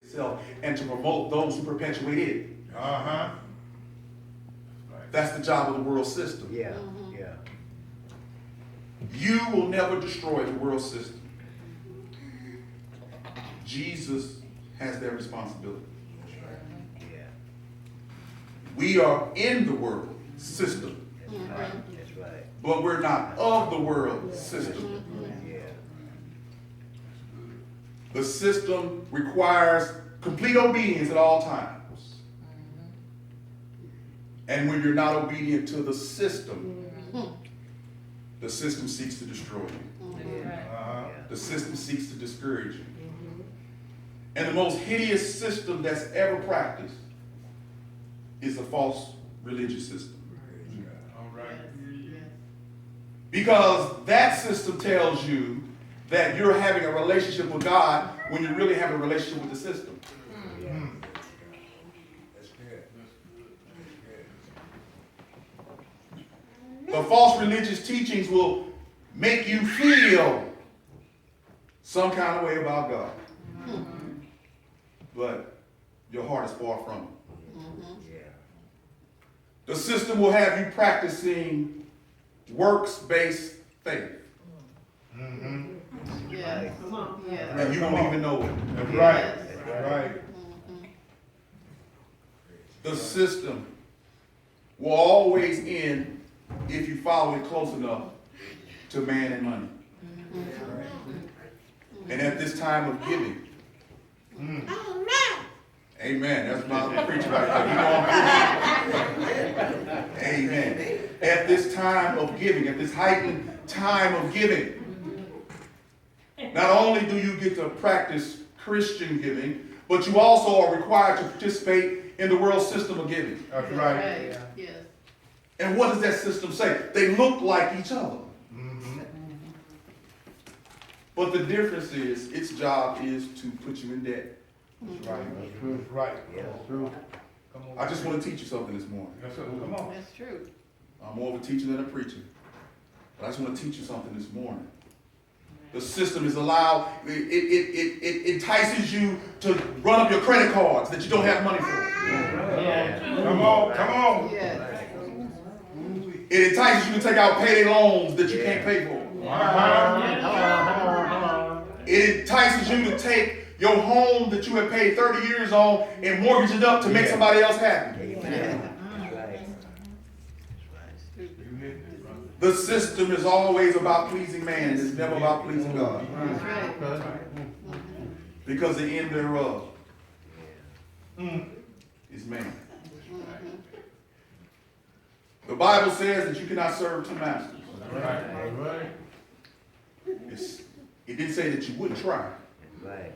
itself and to promote those who perpetuate it. Uh-huh. That's the job of the world system. Yeah, yeah. You will never destroy the world system. Jesus has that responsibility. Yeah. We are in the world system, That's right. That's right. but we're not of the world system. Yeah. The system requires complete obedience at all times. And when you're not obedient to the system seeks to destroy you. Uh-huh. The system seeks to discourage you. And the most hideous system that's ever practiced is a false religious system. All right. Because that system tells you that you're having a relationship with God when you really have a relationship with the system. The false religious teachings will make you feel some kind of way about God. But your heart is far from it. Yeah. The system will have you practicing works-based faith. Mm-hmm. Right. And you won't even know it. That's right. That's right. The system will always end if you follow it close enough to man and money. And at this time of giving, amen. That's my preacher right there. You know I'm preaching. Amen. At this time of giving, at this heightened time of giving, not only do you get to practice Christian giving, but you also are required to participate in the world system of giving. That's right. Yes. And what does that system say? They look like each other. Mm-hmm. But the difference is, its job is to put you in debt. That's right. That's true. That's right. Yeah. That's true. Come on. I just want to teach you something this morning. Yes, sir. Come on. That's true. I'm more of a teacher than a preacher. But I just want to teach you something this morning. The system is allowed, it entices you to run up your credit cards that you don't have money for. Yeah. Come on. Come on. Yes. It entices you to take out payday loans that you can't pay for. Uh-huh. It entices you to take your home that you have paid 30 years on and mortgage it up to make somebody else happy. Amen. That's right. The system is always about pleasing man. It's never about pleasing God. That's right. Because the end thereof is man. The Bible says that you cannot serve two masters. Right. Right. It didn't say that you wouldn't try. Right.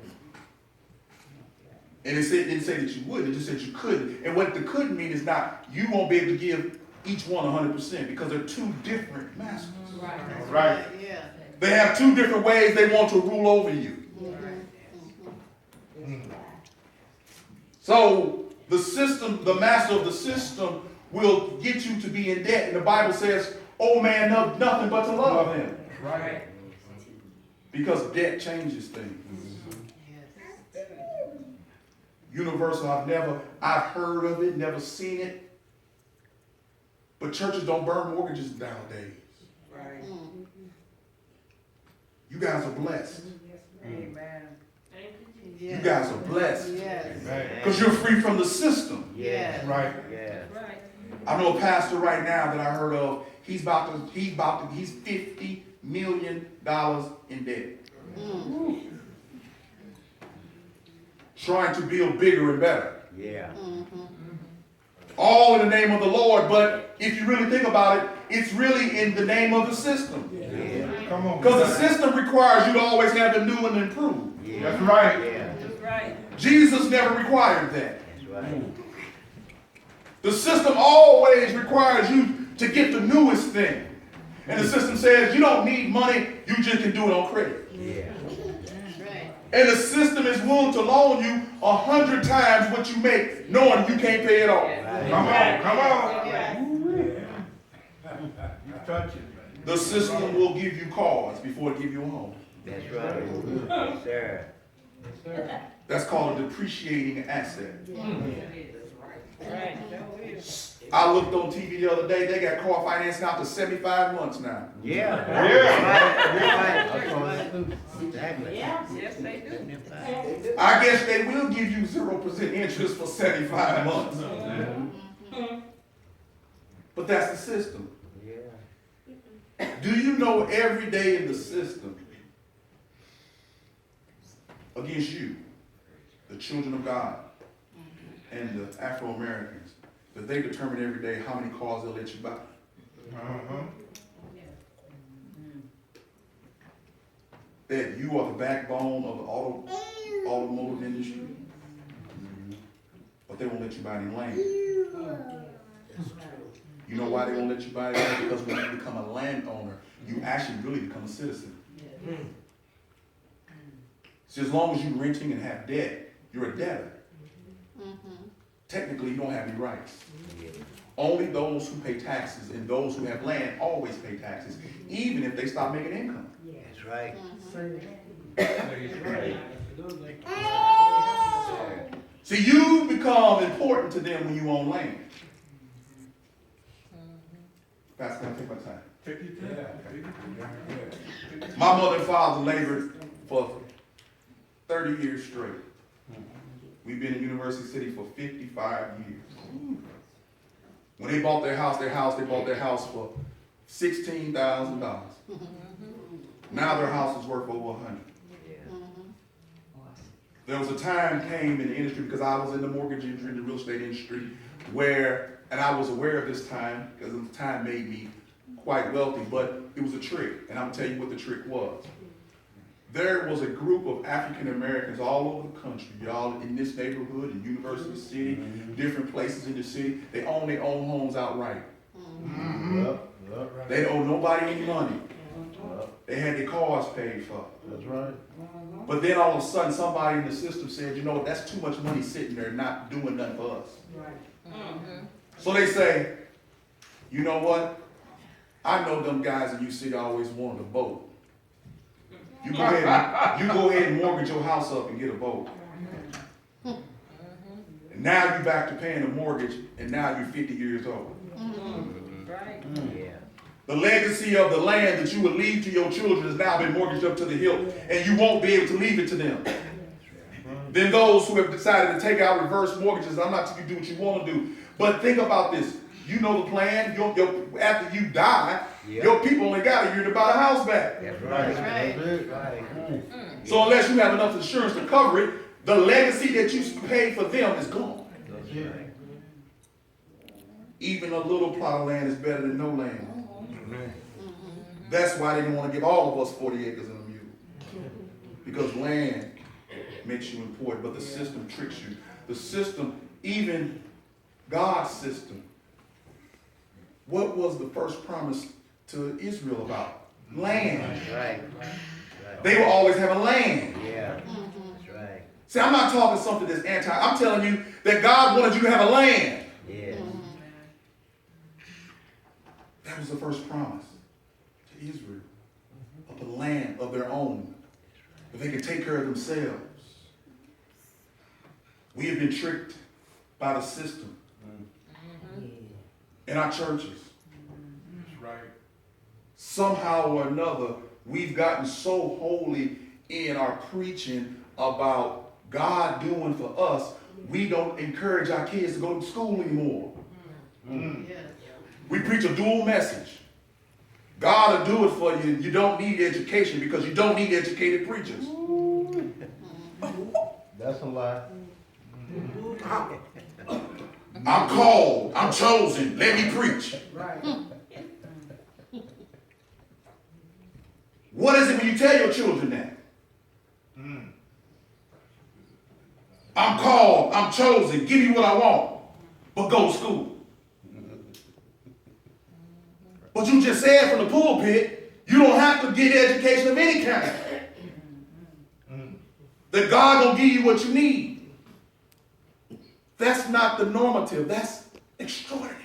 And it didn't say that you would. It just said you couldn't. And what the couldn't mean is not you won't be able to give each one 100% because they're two different masters. Right. Right. Yeah. They have two different ways they want to rule over you. So the system, the master of the system will get you to be in debt. And the Bible says, oh man, nothing but to love him. Right. Because debt changes things. Universal, I've heard of it, never seen it. But churches don't burn mortgages nowadays. Right. You guys are blessed. Amen. You guys are blessed. Yes. Because you're free from the system. Yes. Right. Yeah. I know a pastor right now that I heard of, he's $50 million in debt. Trying to build bigger and better. Yeah. All in the name of the Lord, but if you really think about it, it's really in the name of the system. Yeah. Come on. Because the system requires you to always have the new and improved. Yeah. That's right. Yeah. Jesus never required that. That's right. The system always requires you to get the newest thing. And the system says you don't need money, you just can do it on credit. Yeah. Right. And the system is willing to loan you 100 times what you make, knowing you can't pay it all. Come on. Come on. Yeah. You touch it. The system will give you cars before it give you a home. That's right. Yes, sir. Yes, sir. That's called a depreciating asset. Right. I looked on TV the other day, they got car financing out to 75 months now. Yeah. Exactly. Yes, they do. I guess they will give you 0% interest for 75 months. But that's the system. Yeah. Do you know every day in the system against you, the children of God and the Afro-Americans, that they determine every day how many cars they'll let you buy? Uh-huh. That you are the backbone of the automotive industry, but they won't let you buy any land. You know why they won't let you buy land? Because when you become a landowner, you actually really become a citizen. So as long as you're renting and have debt, you're a debtor. Technically, you don't have any rights. Only those who pay taxes and those who have land always pay taxes, even if they stop making income. That's right. See, you become important to them when you own land. That's going to take my time. Take your time. My mother and father labored for 30 years straight. We've been in University City for 55 years. When they bought their house, they bought their house for $16,000. Now their house is worth over $100,000. There was a time came in the industry, because I was in the mortgage industry, in the real estate industry, where, and I was aware of this time, because the time made me quite wealthy, but it was a trick, and I'm gonna tell you what the trick was. There was a group of African Americans all over the country, y'all in this neighborhood, in University City, different places in the city. They own their own homes outright. They owe nobody any money. They had their cars paid for. That's right. But then all of a sudden, somebody in the system said, you know what, that's too much money sitting there not doing nothing for us. So they say, you know what? I know them guys in UC always wanted a boat. You go ahead and mortgage your house up and get a boat. And now you're back to paying the mortgage, and now you're 50 years old. Yeah. The legacy of the land that you would leave to your children has now been mortgaged up to the hilt, and you won't be able to leave it to them. Then those who have decided to take out reverse mortgages, I'm not telling you do what you want to do, but think about this. You know the plan. After you die, your people only got a year to buy the house back. That's right. That's right. So unless you have enough insurance to cover it, the legacy that you paid for them is gone. That's right. Even a little plot of land is better than no land. That's why they didn't want to give all of us 40 acres and a mule. Because land makes you important, but the system tricks you. The system, even God's system. What was the first promise to Israel about? Land. That's right. They were always having land. Yeah. That's right. See, I'm not talking something that's anti. I'm telling you that God wanted you to have a land. Yeah. That was the first promise to Israel, of a land of their own, that they could take care of themselves. We have been tricked by the system in our churches. That's right. Somehow or another, we've gotten so holy in our preaching about God doing for us, we don't encourage our kids to go to school anymore. We preach a dual message. God will do it for you. You don't need education because you don't need educated preachers. That's a lie. I'm called. I'm chosen. Let me preach. What is it when you tell your children that? I'm called. I'm chosen. Give me what I want. But go to school. But you just said from the pulpit, you don't have to get education of any kind. That God will give you what you need. That's not the normative. That's extraordinary.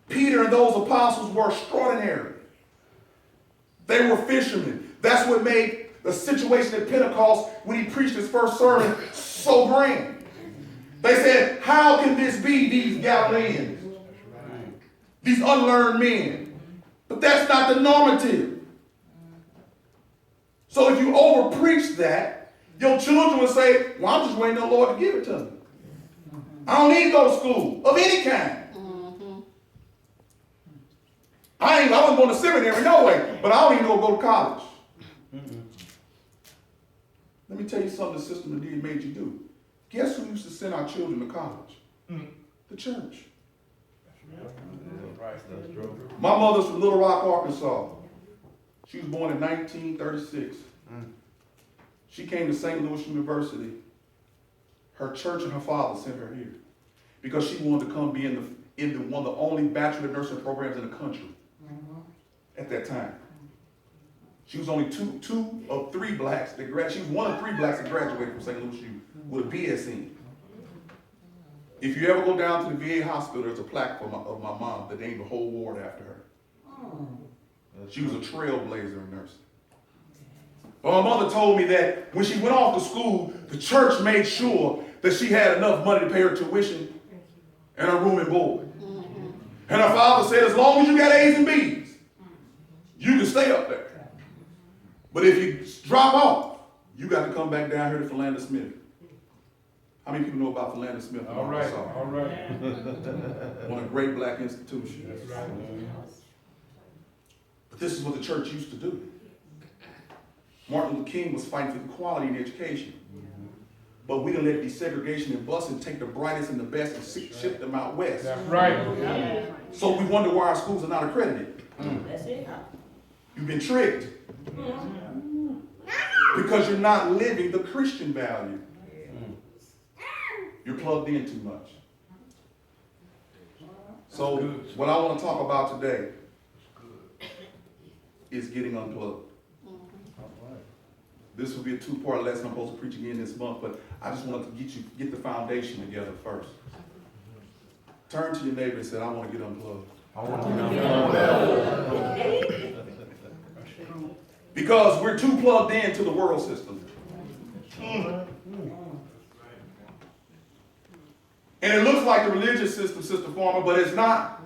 Peter and those apostles were extraordinary. They were fishermen. That's what made the situation at Pentecost when he preached his first sermon so grand. They said, how can this be, these Galileans, these unlearned men? But that's not the normative. So if you over-preach that, your children will say, well, I'm just waiting on the Lord to give it to me. I don't need to go to school of any kind. I wasn't going to seminary, no way, but I don't even go to college. Let me tell you something the system indeed made you do. Guess who used to send our children to college? The church. My mother's from Little Rock, Arkansas. She was born in 1936. She came to St. Louis University. Her church and her father sent her here because she wanted to come be in one of the only bachelor nursing programs in the country at that time. She was only two of three blacks that graduated. She was one of three blacks that graduated from St. Louis U with a BSc. If you ever go down to the VA hospital, there's a plaque of my mom that named the whole ward after her. She was a trailblazer in nursing. Well, my mother told me that when she went off to school, the church made sure that she had enough money to pay her tuition and her room and board. And her father said, as long as you got A's and B's, you can stay up there. But if you drop off, you got to come back down here to Philander Smith. How many people know about Philander Smith? All right. One of the great black institutions. That's right. But this is what the church used to do. Martin Luther King was fighting for equality in education. But we didn't let desegregation and busing take the brightest and the best and ship them out west. That's right. So we wonder why our schools are not accredited. That's it. You've been tricked. Because you're not living the Christian value. You're plugged in too much. So what I want to talk about today is getting unplugged. This will be a two-part lesson. I'm supposed to preach again this month, but I just wanted to get the foundation together first. Turn to your neighbor and say, I want to get unplugged. I want to get unplugged. Because we're too plugged into the world system. And it looks like the religious system, Sister Farmer, but it's not.